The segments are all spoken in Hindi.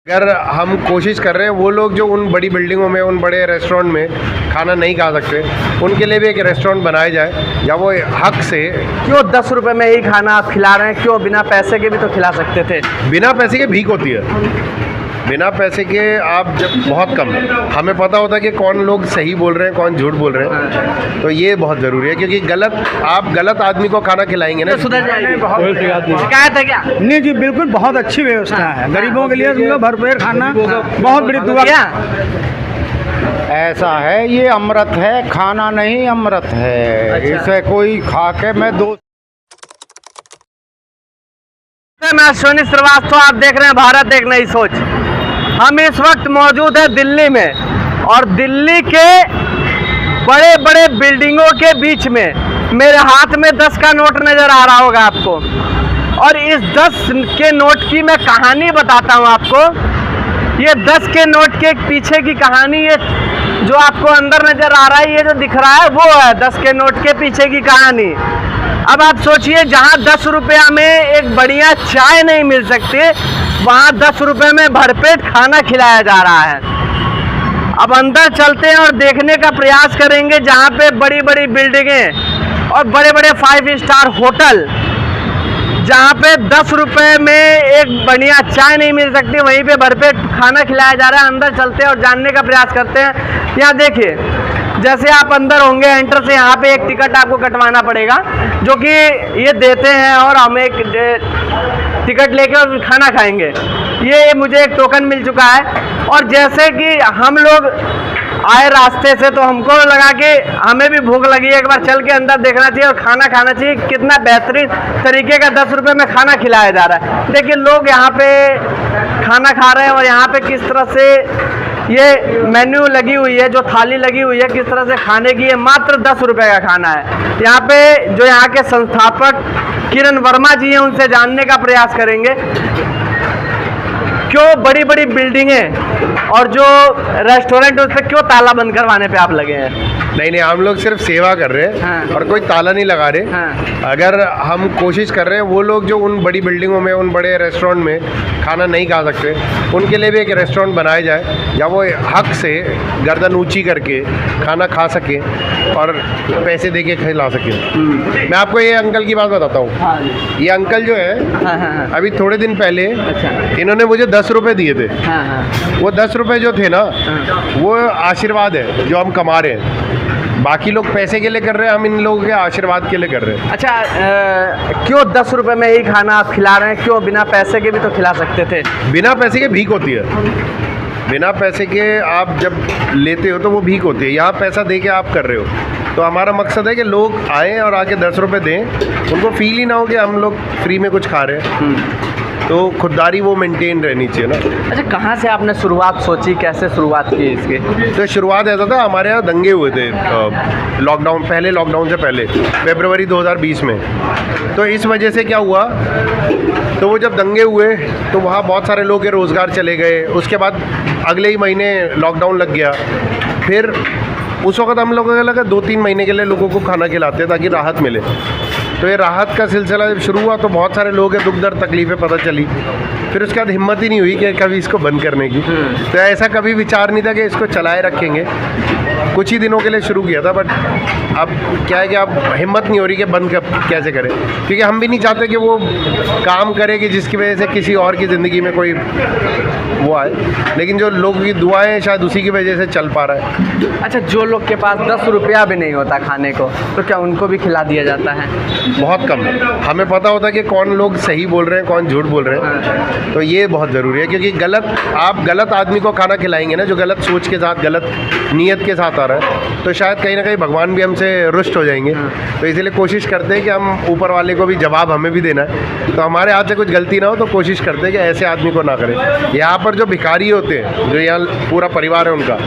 अगर हम कोशिश कर रहे हैं वो लोग जो उन बड़ी बिल्डिंगों में उन बड़े रेस्टोरेंट में खाना नहीं खा सकते उनके लिए भी एक रेस्टोरेंट बनाया जाए या वो हक से। क्यों 10 रुपए में ही खाना आप खिला रहे हैं? क्यों बिना पैसे के भी तो खिला सकते थे। बिना पैसे के भीख होती है, बिना पैसे के आप जब बहुत कम हमें पता होता है कि कौन लोग सही बोल रहे हैं कौन झूठ बोल रहे हैं, तो ये बहुत ज़रूरी है क्योंकि आप गलत आदमी को खाना खिलाएंगे ना सुधर जाएगी। शिकायत है क्या? नहीं जी, बिल्कुल बहुत अच्छी व्यवस्था है गरीबों के लिए। भरपेट खाना बहुत बड़ी दुआ। क्या ऐसा है, ये अमृत है, खाना नहीं अमृत है। अच्छा। इसे कोई खा के मैं दो। मैं अश्विनी श्रीवास्तव, आप देख रहे हैं भारत एक नई सोच। हम इस वक्त मौजूद है दिल्ली में और दिल्ली के बड़े बड़े बिल्डिंगों के बीच में मेरे हाथ में 10 का नोट नज़र आ रहा होगा आपको, और इस 10 के नोट की मैं कहानी बताता हूँ आपको। ये 10 के नोट के पीछे की कहानी, ये जो आपको अंदर नज़र आ रहा है, ये जो दिख रहा है वो है 10 के नोट के पीछे की कहानी। अब आप सोचिए, जहाँ 10 रुपया में एक बढ़िया चाय नहीं मिल सकती, वहाँ 10 रुपये में भरपेट खाना खिलाया जा रहा है। अब अंदर चलते हैं और देखने का प्रयास करेंगे जहाँ पे बड़ी बड़ी बिल्डिंगें और बड़े बड़े 5 स्टार होटल, जहाँ पे 10 रुपये में एक बढ़िया चाय नहीं मिल सकती, वहीं पे भरपेट खाना खिलाया जा रहा है। अंदर चलते हैं और जानने का प्रयास करते हैं। यहाँ देखिए, जैसे आप अंदर होंगे एंटर से, यहाँ पे एक टिकट आपको कटवाना पड़ेगा, जो कि ये देते हैं और हम एक टिकट लेके और खाना खाएंगे। ये मुझे एक टोकन मिल चुका है। और जैसे कि हम लोग आए रास्ते से, तो हमको लगा कि हमें भी भूख लगी है, एक बार चल के अंदर देखना चाहिए और खाना खाना चाहिए। कितना बेहतरीन तरीके का 10 रुपये में खाना खिलाया जा रहा है। देखिए लोग यहाँ पे खाना खा रहे हैं और यहाँ पे किस तरह से ये मेन्यू लगी हुई है, जो थाली लगी हुई है, किस तरह से खाने की है। मात्र 10 रुपये का खाना है। यहाँ पे जो यहाँ के संस्थापक किरण वर्मा जी हैं, उनसे जानने का प्रयास करेंगे क्यों बड़ी बड़ी बिल्डिंगें और जो रेस्टोरेंट उस पर क्यों ताला बंद करवाने पे आप लगे हैं। नहीं, हम लोग सिर्फ सेवा कर रहे हैं। हाँ। और कोई ताला नहीं लगा रहे। हाँ। अगर हम कोशिश कर रहे हैं वो लोग जो उन बड़ी बिल्डिंगों में उन बड़े रेस्टोरेंट में खाना नहीं खा सकते उनके लिए भी एक रेस्टोरेंट बनाया जाए या वो हक से गर्दन ऊंची करके खाना खा सके और पैसे दे के खिला सके। मैं आपको ये अंकल की बात बताता हूँ। हाँ। ये अंकल जो है, हाँ। अभी थोड़े दिन पहले अच्छा। इन्होंने मुझे 10 रुपये दिए थे। हाँ। वो 10 रुपये जो थे ना, वो आशीर्वाद है जो हम कमा रहे हैं। बाकी लोग पैसे के लिए कर रहे हैं, हम इन लोगों के आशीर्वाद के लिए कर रहे हैं। अच्छा, क्यों 10 रुपये में ही खाना आप खिला रहे हैं? क्यों बिना पैसे के भी तो खिला सकते थे। बिना पैसे के भीख होती है, बिना पैसे के आप जब लेते हो तो वो भीख होती है। यहाँ पैसा दे के आप कर रहे हो, तो हमारा मकसद है कि लोग आएँ और आके 10 रुपये दें, उनको फील ही ना हो कि हम लोग फ्री में कुछ खा रहे हैं। तो खुददारी वो मेंटेन रहनी चाहिए ना। अच्छा, कहाँ से आपने शुरुआत सोची, कैसे शुरुआत की इसकी? तो शुरुआत ऐसा था, हमारे यहाँ दंगे हुए थे लॉकडाउन से पहले फरवरी 2020 में। तो इस वजह से क्या हुआ, तो वो जब दंगे हुए तो वहाँ बहुत सारे लोग के रोज़गार चले गए। उसके बाद अगले ही महीने लॉकडाउन लग गया। फिर उस वक्त हम लोगों को लगा 2-3 महीने के लिए लोगों को खाना खिलाते ताकि राहत मिले। तो ये राहत का सिलसिला जब शुरू हुआ तो बहुत सारे लोगों के दुख दर्द तकलीफ़ें पता चली। फिर उसके बाद हिम्मत ही नहीं हुई कि कभी इसको बंद करने की। तो ऐसा कभी विचार नहीं था कि इसको चलाए रखेंगे। कुछ ही दिनों के लिए शुरू किया था, बट अब क्या है कि अब हिम्मत नहीं हो रही कि बंद कैसे करें, क्योंकि हम भी नहीं चाहते कि वो काम करे कि जिसकी वजह से किसी और की ज़िंदगी में कोई वो आए। लेकिन जो लोगों की दुआएं शायद उसी की वजह से चल पा रहा है। अच्छा, जो लोग के पास 10 रुपया भी नहीं होता खाने को, तो क्या उनको भी खिला दिया जाता है? बहुत कम। हमें पता होता है कि कौन लोग सही बोल रहे हैं कौन झूठ बोल रहे हैं, तो ये बहुत ज़रूरी है क्योंकि आप गलत आदमी को खाना खिलाएंगे ना, जो गलत सोच के साथ गलत नीयत के साथ आ रहा है, तो शायद कहीं ना कहीं भगवान भी हमसे रुष्ट हो जाएंगे। तो इसलिए कोशिश करते हैं कि हम ऊपर वाले को भी जवाब हमें भी देना है, तो हमारे हाथ से कुछ गलती ना हो तो कोशिश करते हैं कि ऐसे आदमी को ना करें। यहाँ पर जो भिखारी होते हैं, जो यहाँ पूरा परिवार है उनका,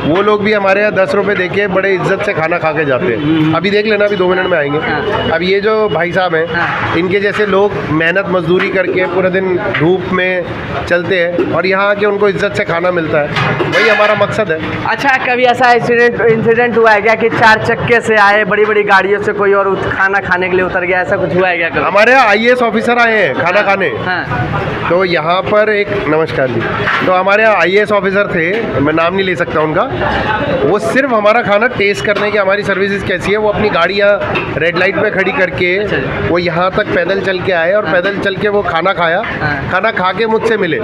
वो लोग भी हमारे यहाँ 10 रुपये दे के बड़े इज्जत से खाना खा के जाते हैं। अभी देख लेना, अभी 2 मिनट में आएंगे। अब ये जो भाई साहब हैं, इनके जैसे लोग मेहनत मजदूरी करके पूरे दिन धूप में चलते हैं और यहाँ आके उनको इज्जत से खाना मिलता है, वही हमारा मकसद है। अच्छा, कभी ऐसा इंसिडेंट हुआ है क्या कि 4 चक्के से आए, बड़ी बड़ी गाड़ियों से कोई और खाना खाने के लिए उतर गया, ऐसा कुछ हुआ है क्या कभी? हमारे यहाँ IAS ऑफिसर आए हैं खाना खाने। हाँ। तो यहाँ पर एक नमस्कार जी, तो हमारे यहाँ IAS ऑफिसर थे, मैं नाम नहीं ले सकता उनका, वो सिर्फ हमारा खाना टेस्ट करने की हमारी सर्विसेज कैसी है, वो अपनी गाड़ियाँ रेड लाइट पे खड़ी करके वो यहाँ तक पैदल चल के आए और पैदल चल के वो खाना खाया, खाना खा के मुझसे मिले,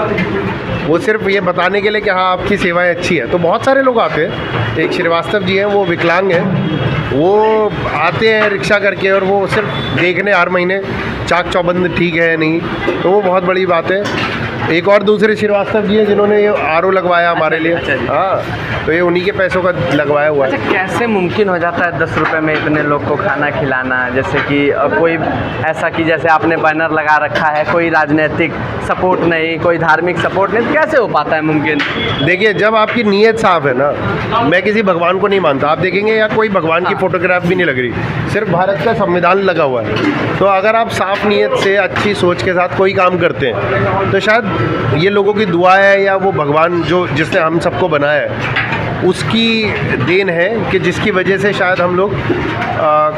वो सिर्फ ये बताने के लिए कि हाँ आपकी सेवाएं अच्छी है। तो बहुत सारे लोग आते हैं, एक श्रीवास्तव जी हैं, वो विकलांग हैं, वो आते हैं रिक्शा करके और वो सिर्फ देखने हर महीने चाक चौबंद ठीक है नहीं, तो वो बहुत बड़ी बात है। एक और दूसरे श्रीवास्तव जी हैं जिन्होंने ये RO लगवाया हमारे लिए। हाँ, तो ये उन्हीं के पैसों का लगवाया हुआ है। अच्छा, कैसे मुमकिन हो जाता है 10 रुपये में इतने लोग को खाना खिलाना? जैसे कि कोई ऐसा कि जैसे आपने बैनर लगा रखा है, कोई राजनीतिक सपोर्ट नहीं, कोई धार्मिक सपोर्ट नहीं, तो कैसे हो पाता है मुमकिन? देखिए, जब आपकी नीयत साफ़ है ना, मैं किसी भगवान को नहीं मानता, आप देखेंगे यहाँ कोई भगवान की फ़ोटोग्राफ भी नहीं लग रही, सिर्फ भारत का संविधान लगा हुआ है। तो अगर आप साफ़ नीयत से अच्छी सोच के साथ कोई काम करते हैं तो शायद ये लोगों की दुआ है या वो भगवान जो जिसने हम सबको बनाया है उसकी देन है कि जिसकी वजह से शायद हम लोग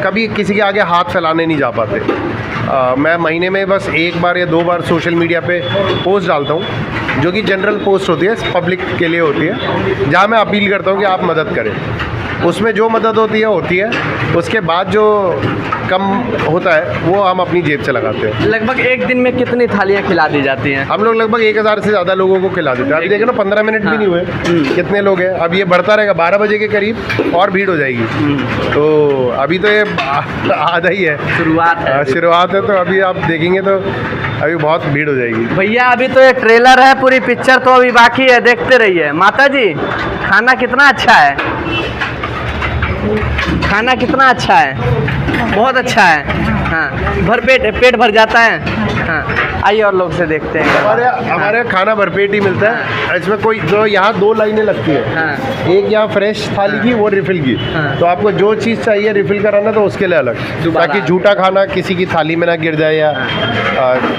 कभी किसी के आगे हाथ फैलाने नहीं जा पाते। मैं महीने में बस 1 बार या 2 बार सोशल मीडिया पे पोस्ट डालता हूँ, जो कि जनरल पोस्ट होती है, पब्लिक के लिए होती है, जहाँ मैं अपील करता हूँ कि आप मदद करें। उसमें जो मदद होती है, उसके बाद जो कम होता है वो हम अपनी जेब से लगाते हैं। लगभग एक दिन में कितनी थालियाँ खिला दी जाती हैं? हम लोग लगभग 1000 से ज़्यादा लोगों को खिला देते हैं। अभी देखो ना, 15 मिनट भी नहीं हुए, कितने लोग हैं। अब ये बढ़ता रहेगा, 12 बजे के करीब और भीड़ हो जाएगी। तो अभी तो ये आधा ही है, शुरुआत है, तो अभी आप देखेंगे तो अभी बहुत भीड़ हो जाएगी। भैया, अभी तो ये ट्रेलर है, पूरी पिक्चर तो अभी बाकी है, देखते रहिए। माता जी, खाना कितना अच्छा है? खाना कितना अच्छा है? बहुत अच्छा है। हाँ, पेट भर जाता है। हाँ, आइए और लोग से देखते हैं। हमारे यहाँ खाना भरपेट ही मिलता है। इसमें कोई जो यहाँ 2 लाइनें लगती है। हाँ। एक यहाँ फ्रेश थाली की, वो रिफ़िल की। हाँ। तो आपको जो चीज़ चाहिए रिफ़िल कराना तो उसके लिए अलग, ताकि झूठा खाना किसी की थाली में ना गिर जाए या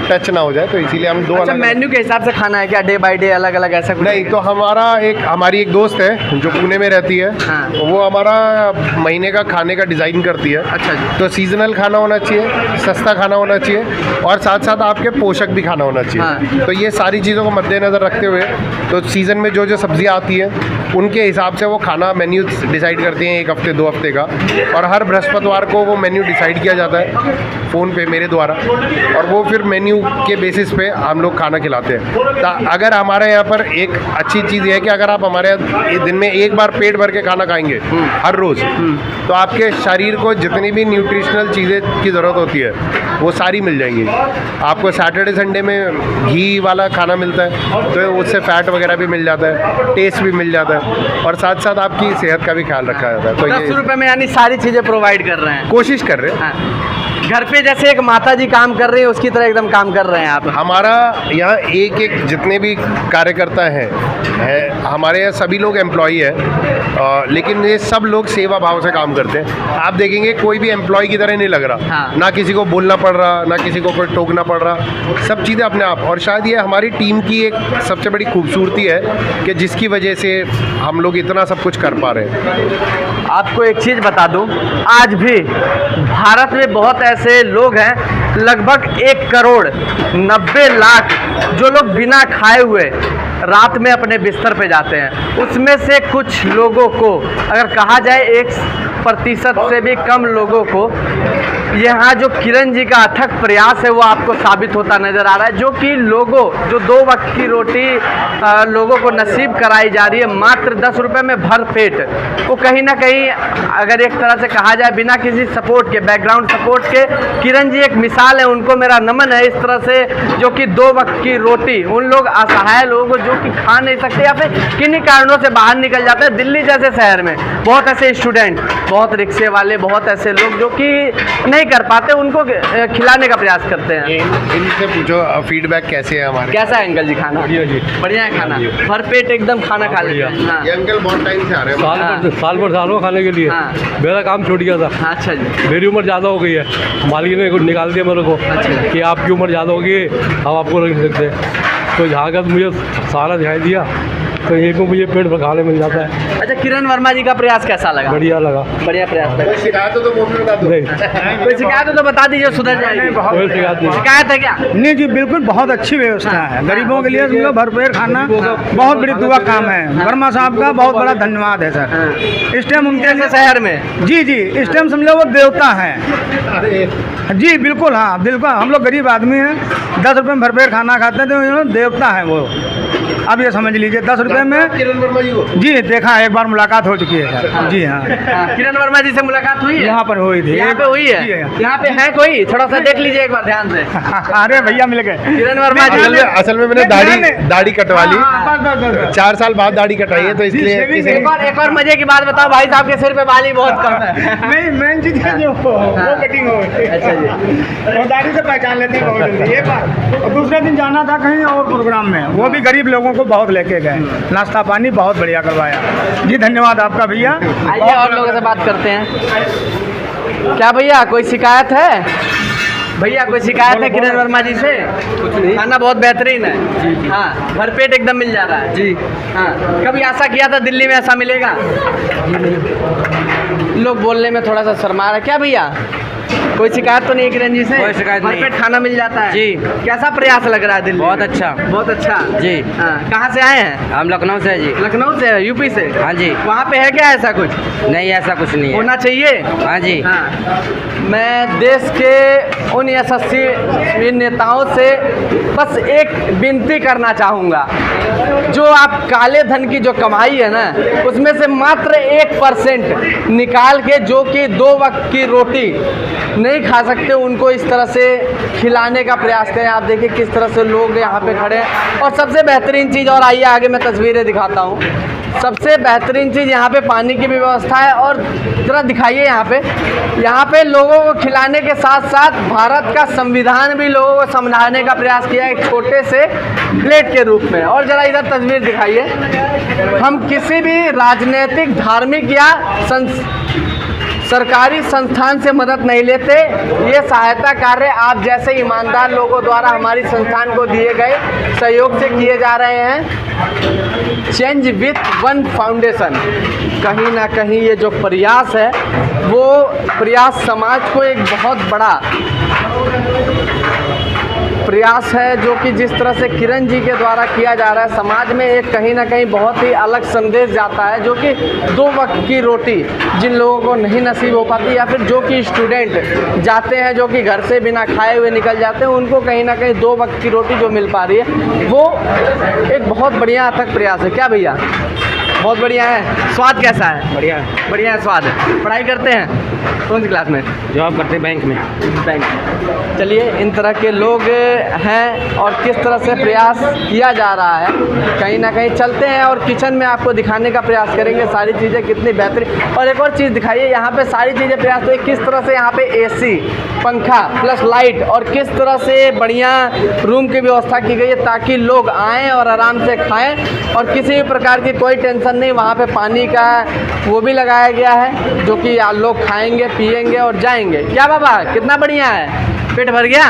टच ना हो जाए, तो इसीलिए हम 2 अच्छा, अलग मेन्यू के हिसाब से खाना है क्या, डे बाय डे अलग अलग ऐसा कुछ? नहीं, तो हमारी एक दोस्त है जो पुणे में रहती है। हाँ। वो हमारा महीने का खाने का डिज़ाइन करती है। अच्छा जी। तो सीजनल खाना होना चाहिए, सस्ता खाना होना चाहिए और साथ साथ आपके पोषक भी खाना होना चाहिए। हाँ। तो ये सारी चीज़ों को मद्देनज़र रखते हुए तो सीज़न में जो जो सब्जियाँ आती हैं उनके हिसाब से वो खाना मेन्यू डिसाइड करते हैं, 1 हफ्ते 2 हफ्ते का। और हर बृहस्पतिवार को वो मेन्यू डिसाइड किया जाता है फ़ोन पे मेरे द्वारा, और वो फिर मेन्यू के बेसिस पे हम लोग खाना खिलाते हैं। अगर हमारे यहाँ पर एक अच्छी चीज़ है कि अगर आप हमारे यहाँ दिन में 1 बार पेट भर के खाना खाएंगे हर रोज़, तो आपके शरीर को जितनी भी न्यूट्रिशनल चीज़ें की ज़रूरत होती है वो सारी मिल जाएंगी। आपको सैटरडे संडे में घी वाला खाना मिलता है, तो उससे फ़ैट वगैरह भी मिल जाता है, टेस्ट भी मिल जाता है, और साथ साथ आपकी सेहत का भी ख्याल रखा जाता है। तो 10 रुपये में यानी सारी चीज़ें प्रोवाइड कर रहे हैं, कोशिश कर रहे हैं। हाँ। घर पे जैसे एक माता जी काम कर रही है उसकी तरह एकदम काम कर रहे हैं आप। हमारा यहाँ एक जितने भी कार्यकर्ता हैं हमारे यहाँ सभी लोग एम्प्लॉई हैं, लेकिन ये सब लोग सेवा भाव से काम करते हैं। आप देखेंगे कोई भी एम्प्लॉय की तरह नहीं लग रहा। हाँ। ना किसी को बोलना पड़ रहा, ना किसी को कोई टोकना पड़ रहा, सब चीज़ें अपने आप। और शायद ये हमारी टीम की एक सबसे बड़ी खूबसूरती है कि जिसकी वजह से हम लोग इतना सब कुछ कर पा रहे हैं। आपको एक चीज़ बता दूं, आज भी भारत में बहुत ऐसे लोग हैं, लगभग 1 करोड़ 90 लाख, जो लोग बिना खाए हुए रात में अपने बिस्तर पे जाते हैं। उसमें से कुछ लोगों को, अगर कहा जाए 1% से भी कम लोगों को, यहाँ जो किरण जी का अथक प्रयास है वो आपको साबित होता नज़र आ रहा है। जो कि जो 2 वक्त की रोटी लोगों को नसीब कराई जा रही है मात्र 10 रुपये में भर पेट, वो कहीं ना कहीं अगर एक तरह से कहा जाए बिना किसी सपोर्ट के, बैकग्राउंड सपोर्ट के, किरण जी एक मिसाल है। उनको मेरा नमन है। इस तरह से जो कि 2 वक्त की रोटी उन लोग असहाय लोगों को जो कि खा नहीं सकते या फिर किन्हीं कारणों से बाहर निकल जाते हैं। दिल्ली जैसे शहर में बहुत ऐसे स्टूडेंट, बहुत रिक्शे वाले, बहुत ऐसे लोग जो कि नहीं कर पाते, उनको खिलाने का प्रयास करते हैं। इनसे पूछो फीडबैक कैसे है हमारे। कैसा है अंकल जी खाना? बढ़िया है खाना, भर पेट एकदम खाना खा लेते हैं। हाँ। ये अंकल बहुत टाइम से आ रहे हैं, साल भर सालों खाने के लिए। हाँ। मेरा काम छूट गया था। अच्छा जी। मेरी उम्र ज़्यादा हो गई है, मालिक ने निकाल दिया मेरे को। अच्छा। कि आपकी उम्र ज़्यादा होगी, हम आपको नहीं सकते। तो यहाँ का मुझे सारा दिखाई दिया, तो एक मुझे पेट पर खाने मिल जाता है। अच्छा, किरण वर्मा जी का प्रयास कैसा लगा? बढ़िया लगा। बढ़िया प्रयास लगा। कोई शिकायत हो तो वो भी बता दो। नहीं, कोई शिकायत हो तो बता दीजिए, सुधर जाएगी। कोई शिकायत नहीं। शिकायत है क्या? नहीं जी, बिल्कुल बहुत अच्छी व्यवस्था है। गरीबों के लिए समझो भरपेट खाना बहुत बड़ी दुआ काम है। वर्मा साहब का बहुत बड़ा धन्यवाद है सर। इस टाइम उनके कैसे शहर में? जी जी, इस टाइम समझो वो देवता हैं। जी बिल्कुल, हाँ बिल्कुल। हम लोग गरीब आदमी हैं, 10 रुपये में भरपेट खाना खाते हैं, तो देवता हैं वो। अब ये समझ लीजिए 10 रुपये में। किरण वर्मा जी को जी देखा है, एक बार मुलाकात हो चुकी है सर। जी हाँ, किरण वर्मा जी से मुलाकात हुई है? यहाँ पर हुई थी। यहाँ पे हुई है? जी, हाँ। यहाँ पे है कोई? थोड़ा सा देख लीजिए एक बार ध्यान से। अरे भैया मिल गए। किरण वर्मा जी असल में मैंने दाढ़ी कटवा ली। हाँ, बस। 4 साल बाद दाढ़ी कटाई है, तो इसलिए शेविंग किसी एक और मजे की बात बताओ, भाई साहब के सिर पे बाल ही बहुत कम है। नहीं, मेन चीज है जो वो कटिंग हो गई। अच्छा जी। वो दाढ़ी से पहचान लेते हैं बहुत जल्दी। ये बात। और दूसरे दिन जाना था कहीं और प्रोग्राम में, वो भी गरीब लोगों को बहुत लेके गए, नाश्ता पानी बहुत बढ़िया करवाया। जी धन्यवाद आपका भैया। आइए और लोगों से बात करते हैं। क्या भैया कोई शिकायत है? भैया कोई शिकायत है किरण वर्मा जी से? कुछ नहीं, खाना बहुत बेहतरीन है। जी। हाँ, भरपेट एकदम मिल जा रहा है। जी हाँ। कभी आशा किया था दिल्ली में ऐसा मिलेगा? लोग बोलने में थोड़ा सा शर्मा रहा है। क्या भैया कोई शिकायत तो नहीं किरण जी से? कोई शिकायत नहीं। भरपेट खाना मिल जाता है? जी। कैसा प्रयास लग रहा है दिल्ली? बहुत अच्छा। बहुत अच्छा जी। हाँ, कहाँ से आए हैं? हम लखनऊ से है जी। लखनऊ से? यूपी से? हाँ जी। वहाँ पे है क्या ऐसा कुछ? नहीं, ऐसा कुछ नहीं है। होना चाहिए। हाँ जी। हाँ, मैं देश के उन यशस्वी नेताओं से बस एक विनती करना चाहूँगा, जो आप काले धन की जो कमाई है ना, उसमें से मात्र 1% निकाल के, जो कि 2 वक्त की रोटी नहीं खा सकते, उनको इस तरह से खिलाने का प्रयास करें। आप देखिए किस तरह से लोग यहाँ पे खड़े हैं। और सबसे बेहतरीन चीज़, और आइए आगे मैं तस्वीरें दिखाता हूँ। सबसे बेहतरीन चीज़ यहाँ पे पानी की भी व्यवस्था है। और जरा दिखाइए यहाँ पे लोगों को खिलाने के साथ साथ भारत का संविधान भी लोगों को समझाने का प्रयास किया है, एक छोटे से प्लेट के रूप में। और ज़रा इधर तस्वीर दिखाइए। हम किसी भी राजनीतिक, धार्मिक या सरकारी संस्थान से मदद नहीं लेते। ये सहायता कार्य आप जैसे ईमानदार लोगों द्वारा हमारी संस्थान को दिए गए सहयोग से किए जा रहे हैं। चेंज विथ वन फाउंडेशन, कहीं ना कहीं ये जो प्रयास है, वो प्रयास समाज को एक बहुत बड़ा प्रयास है, जो कि जिस तरह से किरण जी के द्वारा किया जा रहा है, समाज में एक कहीं ना कहीं बहुत ही अलग संदेश जाता है। जो कि 2 वक्त की रोटी जिन लोगों को नहीं नसीब हो पाती, या फिर जो कि स्टूडेंट जाते हैं, जो कि घर से बिना खाए हुए निकल जाते हैं, उनको कहीं ना कहीं 2 वक्त की रोटी जो मिल पा रही है, वो एक बहुत बढ़िया अथक प्रयास है। क्या भैया बहुत बढ़िया है? स्वाद कैसा है? बढ़िया। बढ़िया है स्वाद है। पढ़ाई करते हैं? कौन सी क्लास में? जॉब करते हैं बैंक में। बैंक। चलिए, इन तरह के लोग हैं और किस तरह से प्रयास किया जा रहा है। कहीं ना कहीं चलते हैं और किचन में आपको दिखाने का प्रयास करेंगे सारी चीज़ें कितनी बेहतरीन। और एक और चीज़ दिखाइए, यहाँ पे सारी चीज़ें प्रयास तो किस तरह से यहाँ पे AC, पंखा प्लस लाइट, और किस तरह से बढ़िया रूम की व्यवस्था की गई है, ताकि लोग आएँ और आराम से खाएँ और किसी भी प्रकार की कोई टेंशन नहीं। वहाँ पे पानी का वो भी लगाया गया है, जो कि लोग खाएंगे, पिएंगे और जाएंगे। क्या बाबा, कितना बढ़िया है? पेट भर गया?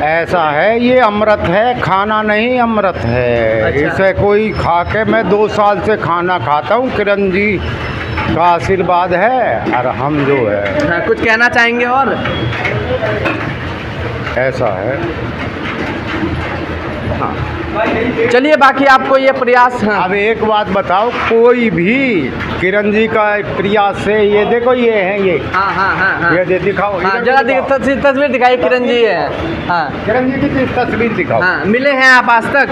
ऐसा है, ये अमृत है, खाना नहीं अमृत है। अच्छा। इसे कोई खा के, मैं 2 साल से खाना खाता हूँ, किरण जी का आशीर्वाद है। और हम जो है, हाँ, कुछ कहना चाहेंगे? और ऐसा है। हाँ, चलिए, बाकी आपको ये प्रयास। हाँ। अब एक बात बताओ, कोई भी किरण जी का प्रयास से, ये देखो ये है, ये हाँ हाँ हाँ हाँ। ये दिखाओ। हाँ, इधर जरा दिखाओ। तस्वीर दिखाइए। किरण जी है। हाँ, किरण जी की तस्वीर दिखाओ। हाँ, मिले हैं आप आज तक?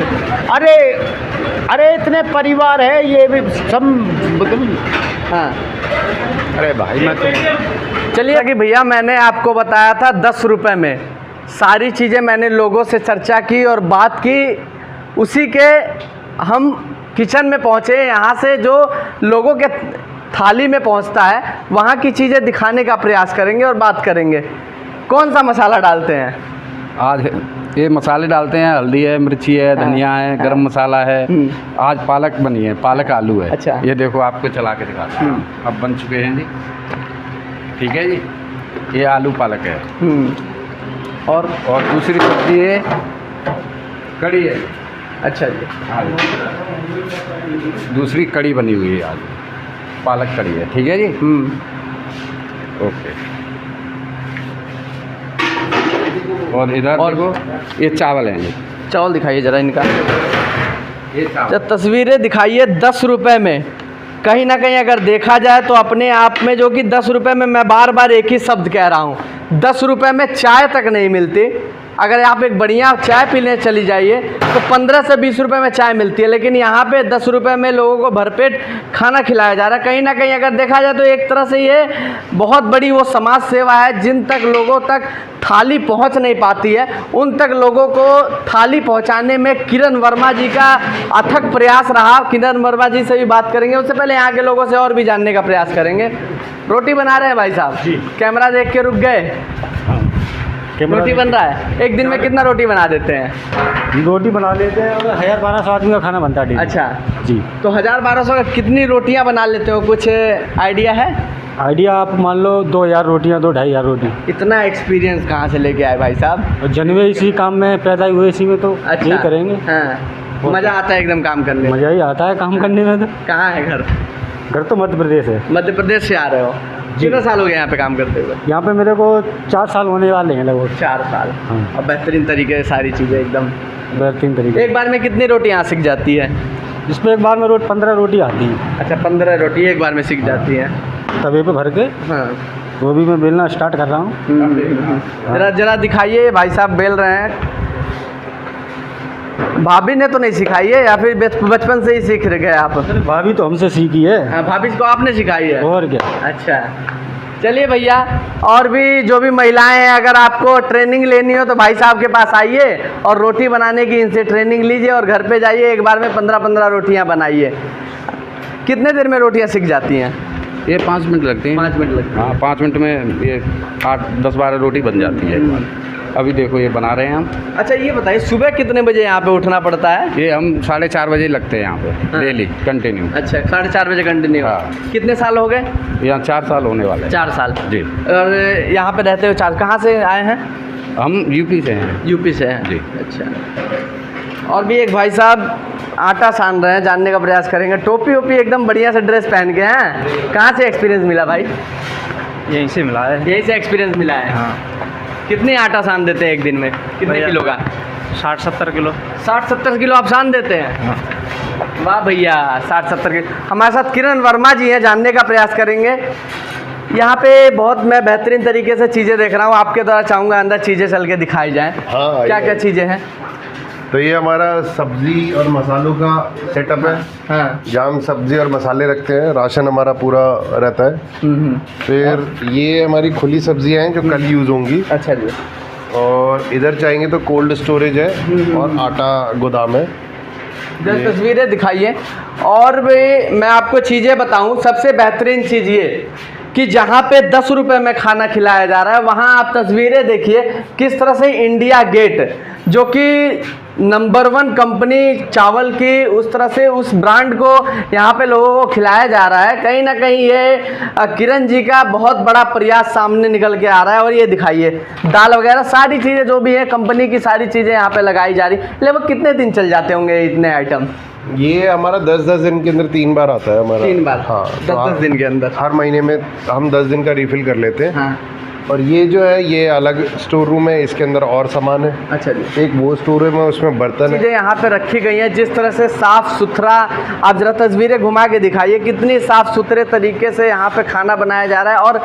अरे इतने परिवार है, ये भी सब। हाँ। अरे भाई मैं तो चलिए कि भैया, मैंने आपको बताया था 10 रुपये में सारी चीज़ें, मैंने लोगों से चर्चा की और बात की, उसी के हम किचन में पहुँचे। यहाँ से जो लोगों के थाली में पहुँचता है, वहाँ की चीज़ें दिखाने का प्रयास करेंगे और बात करेंगे। कौन सा मसाला डालते हैं आज? ये मसाले डालते हैं, हल्दी है, मिर्ची है, धनिया है, गरम मसाला है। आज पालक बनी है, पालक आलू है। अच्छा। ये देखो, आपको चला के दिखाता हूँ। अब बन चुके हैं जी। ठीक है जी, ये आलू पालक है। और दूसरी सब्जी है, कड़ी है। अच्छा जी। हाँ जी। दूसरी कड़ी बनी हुई है आज, पालक कड़ी है, ठीक है जी। ओके। और इधर और देखो, ये चावल हैं जी। चावल दिखाइए ज़रा इनका। ये चावल जब तस्वीरें दिखाइए 10 रुपए में, कहीं ना कहीं अगर देखा जाए तो अपने आप में, जो कि 10 रुपए में, मैं बार बार एक ही शब्द कह रहा हूँ, 10 रुपए में चाय तक नहीं मिलती। अगर आप एक बढ़िया चाय पीने चली जाइए तो 15 से 20 रुपए में चाय मिलती है, लेकिन यहाँ पे 10 रुपए में लोगों को भरपेट खाना खिलाया जा रहा है। कहीं ना कहीं अगर देखा जाए तो एक तरह से ये बहुत बड़ी वो समाज सेवा है, जिन तक लोगों तक थाली पहुँच नहीं पाती है, उन तक लोगों को थाली पहुँचाने में किरण वर्मा जी का अथक प्रयास रहा। किरण वर्मा जी से भी बात करेंगे, उससे पहले यहाँ के लोगों से और भी जानने का प्रयास करेंगे। रोटी बना रहे हैं भाई साहब जी, कैमरा देख के रुक गए। रोटी बन रहा है, एक दिन में कितना रोटी बना देते हैं? रोटी बना लेते हैं और 1000-1200 आदमी का खाना बनता है डेली। अच्छा जी। तो 1000-1200 का कितनी रोटियां बना लेते हो, कुछ आइडिया है? आइडिया आप मान लो 2000 रोटियाँ, 2-2500 रोटी। इतना एक्सपीरियंस कहाँ से लेके आए भाई साहब? और जन्मे इसी काम में, पैदा हुए इसी में, तो यही करेंगे। हाँ, मज़ा आता है एकदम काम करने में। मज़ा ही आता है काम करने में। तो कहाँ है घर? घर तो मध्य प्रदेश है। मध्य प्रदेश से आ रहे हो? कितने साल हो गए यहाँ पे काम करते हुए? यहाँ पे मेरे को 4 साल होने वाले हैं लगभग। 4 साल। हाँ। और बेहतरीन तरीके से सारी चीज़ें एकदम बेहतरीन तरीके। एक बार में कितनी रोटियाँ सीख जाती है? इसमें एक बार में 15 रोटी आती है। अच्छा, 15 रोटी एक बार में सीख जाती है। तवे पे भर के हाँ। वो भी मैं बेलना स्टार्ट कर रहा हूँ। जरा दिखाइए, भाई साहब बेल रहे हैं। भाभी ने तो नहीं सिखाई है या फिर बचपन से ही सीख गए आप? भाभी तो हमसे सीखी है। हाँ, भाभी को आपने सिखाई है? और क्या। अच्छा, चलिए भैया, और भी जो भी महिलाएं हैं, अगर आपको ट्रेनिंग लेनी हो तो भाई साहब के पास आइए और रोटी बनाने की इनसे ट्रेनिंग लीजिए और घर पे जाइए, एक बार में 15-15 रोटियां बनाइए। कितने देर में रोटियां सीख जाती हैं? ये 5 मिनट लगते हैं। 5 मिनट लगते हैं। हाँ, 5 मिनट में ये 8-10-12 रोटी बन जाती है एक बार। अभी देखो ये बना रहे हैं हम। अच्छा, ये बताइए सुबह कितने बजे यहाँ पे उठना पड़ता है? ये हम 4:30 बजे लगते हैं यहाँ पे, हाँ। Daily continue. अच्छा, 4:30 बजे कंटिन्यू। हाँ। कितने साल हो गए? यहाँ 4 साल होने वाले हैं। 4 साल जी। और यहाँ पे रहते हो 4, कहाँ से आए हैं? हम यूपी से हैं। यूपी से हैं जी। अच्छा। और भी एक भाई साहब आटा सान रहे हैं, जानने का प्रयास करेंगे। टोपी वोपी एकदम बढ़िया से ड्रेस पहन के हैं, कहाँ से एक्सपीरियंस मिला भाई? यहीं से मिला है। यहीं से एक्सपीरियंस मिला है। हाँ। कितने आटा सान देते हैं एक दिन में, कितने किलो का? 60-70 किलो। 60-70 किलो आप सान देते हैं? हाँ। वाह भैया, 60-70 किलो। हमारे साथ किरण वर्मा जी हैं, जानने का प्रयास करेंगे। यहाँ पे बहुत मैं बेहतरीन तरीके से चीज़ें देख रहा हूँ, आपके द्वारा चाहूँगा अंदर चीज़ें चल के दिखाई जाएँ। हाँ, क्या क्या चीज़ें हैं? तो ये हमारा सब्जी और मसालों का सेटअप है। हाँ। जहाँ हम सब्जी और मसाले रखते हैं, राशन हमारा पूरा रहता है। फिर ये हमारी खुली सब्जियां हैं जो कल यूज़ होंगी। अच्छा जी। और इधर चाहेंगे तो कोल्ड स्टोरेज है और आटा गोदाम है। जब तस्वीरें दिखाइए। और भी मैं आपको चीज़ें बताऊं, सबसे बेहतरीन चीज़ ये कि जहाँ पे 10 रुपए में खाना खिलाया जा रहा है, वहाँ आप तस्वीरें देखिए किस तरह से इंडिया गेट, जो कि नंबर 1 कंपनी चावल की, उस तरह से उस ब्रांड को यहाँ पे लोगों को खिलाया जा रहा है। कहीं ना कहीं ये किरण जी का बहुत बड़ा प्रयास सामने निकल के आ रहा है। और ये दिखाइए दाल वगैरह सारी चीज़ें जो भी है, कंपनी की सारी चीज़ें यहाँ पे लगाई जा रही। लगभग कितने दिन चल जाते होंगे इतने आइटम? ये हमारा 10-10 दिन के अंदर 3 बार आता है हमारा। 3 बार? हाँ, 10-10 दिन के अंदर? हर महीने में हम 10 दिन का रिफ़िल कर लेते हैं। हाँ। और ये जो है ये अलग स्टोर रूम है, इसके अंदर और सामान है। अच्छा जी। एक वो स्टोर रूम है, उसमें बर्तन है। चीज़ें यहाँ पे रखी गई हैं जिस तरह से साफ़ सुथरा। आप ज़रा तस्वीरें घुमा के दिखाइए कितनी साफ़ सुथरे तरीके से यहाँ पे खाना बनाया जा रहा है। और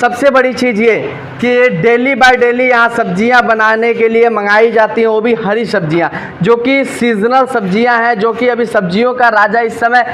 सबसे बड़ी चीज़ ये कि डेली बाय डेली यहाँ सब्जियाँ बनाने के लिए मंगाई जाती हैं, वो भी हरी सब्जियाँ, जो कि सीजनल सब्जियाँ हैं, जो कि अभी सब्जियों का राजा इस समय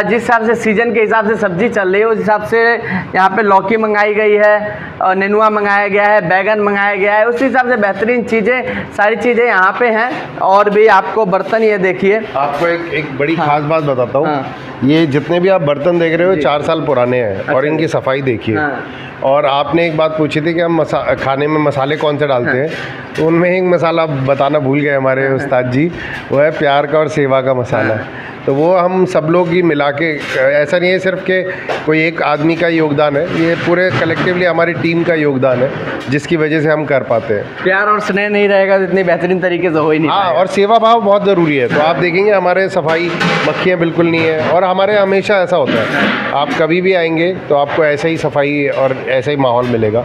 जिस हिसाब से सीजन के हिसाब से सब्जी चल रही है, उस हिसाब से यहाँ पे लौकी मंगाई गई है, नेनुआ मंगाया गया है, बैगन मंगाया गया है। उस हिसाब से बेहतरीन चीज़ें, सारी चीज़ें यहाँ पे हैं। और भी आपको बर्तन ये देखिए। आपको एक बड़ी खास बात बताता हूँ। ये जितने भी आप बर्तन देख रहे हो 4 साल पुराने हैं और इनकी सफाई देखिए। हाँ। और आपने एक बात पूछी थी कि हम खाने में मसाले कौन से डालते हैं, तो उनमें एक मसाला बताना भूल गए हमारे उस्ताद जी, वो है प्यार का और सेवा का मसाला। तो वो हम सब लोग ही मिला के, ऐसा नहीं है सिर्फ कि कोई एक आदमी का योगदान है, ये पूरे कलेक्टिवली हमारी टीम का योगदान है जिसकी वजह से हम कर पाते हैं। प्यार और स्नेह नहीं रहेगा तो इतनी बेहतरीन तरीके से हो ही नहीं हाँ, पाएगा। और सेवा भाव बहुत ज़रूरी है। तो आप देखेंगे हमारे सफाई मक्खियाँ बिल्कुल नहीं है, और हमारे हमेशा ऐसा होता है, आप कभी भी आएंगे तो आपको ऐसा ही सफाई और ऐसा ही माहौल मिलेगा।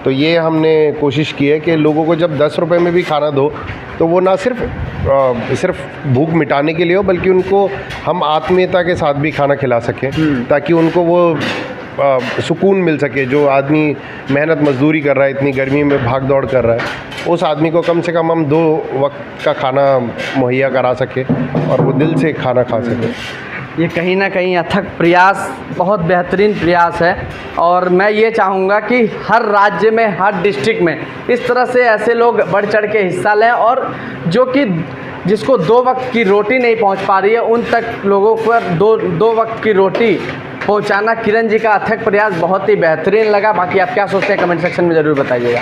तो ये हमने कोशिश की है कि लोगों को जब 10 रुपये में भी खाना दो तो वो ना सिर्फ भूख मिटाने के लिए हो, बल्कि उनको हम आत्मीयता के साथ भी खाना खिला सकें, ताकि उनको वो सुकून मिल सके। जो आदमी मेहनत मजदूरी कर रहा है, इतनी गर्मी में भाग दौड़ कर रहा है, उस आदमी को कम से कम हम 2 वक्त का खाना मुहैया करा सके और वो दिल से खाना खा सके। ये कहीं ना कहीं अथक प्रयास, बहुत बेहतरीन प्रयास है। और मैं ये चाहूँगा कि हर राज्य में, हर डिस्ट्रिक्ट में इस तरह से ऐसे लोग बढ़ चढ़ के हिस्सा लें, और जो कि जिसको 2 वक्त की रोटी नहीं पहुंच पा रही है उन तक लोगों पर दो वक्त की रोटी पहुंचाना किरण जी का अथक प्रयास बहुत ही बेहतरीन लगा। बाकी आप क्या सोचते हैं कमेंट सेक्शन में ज़रूर बताइएगा।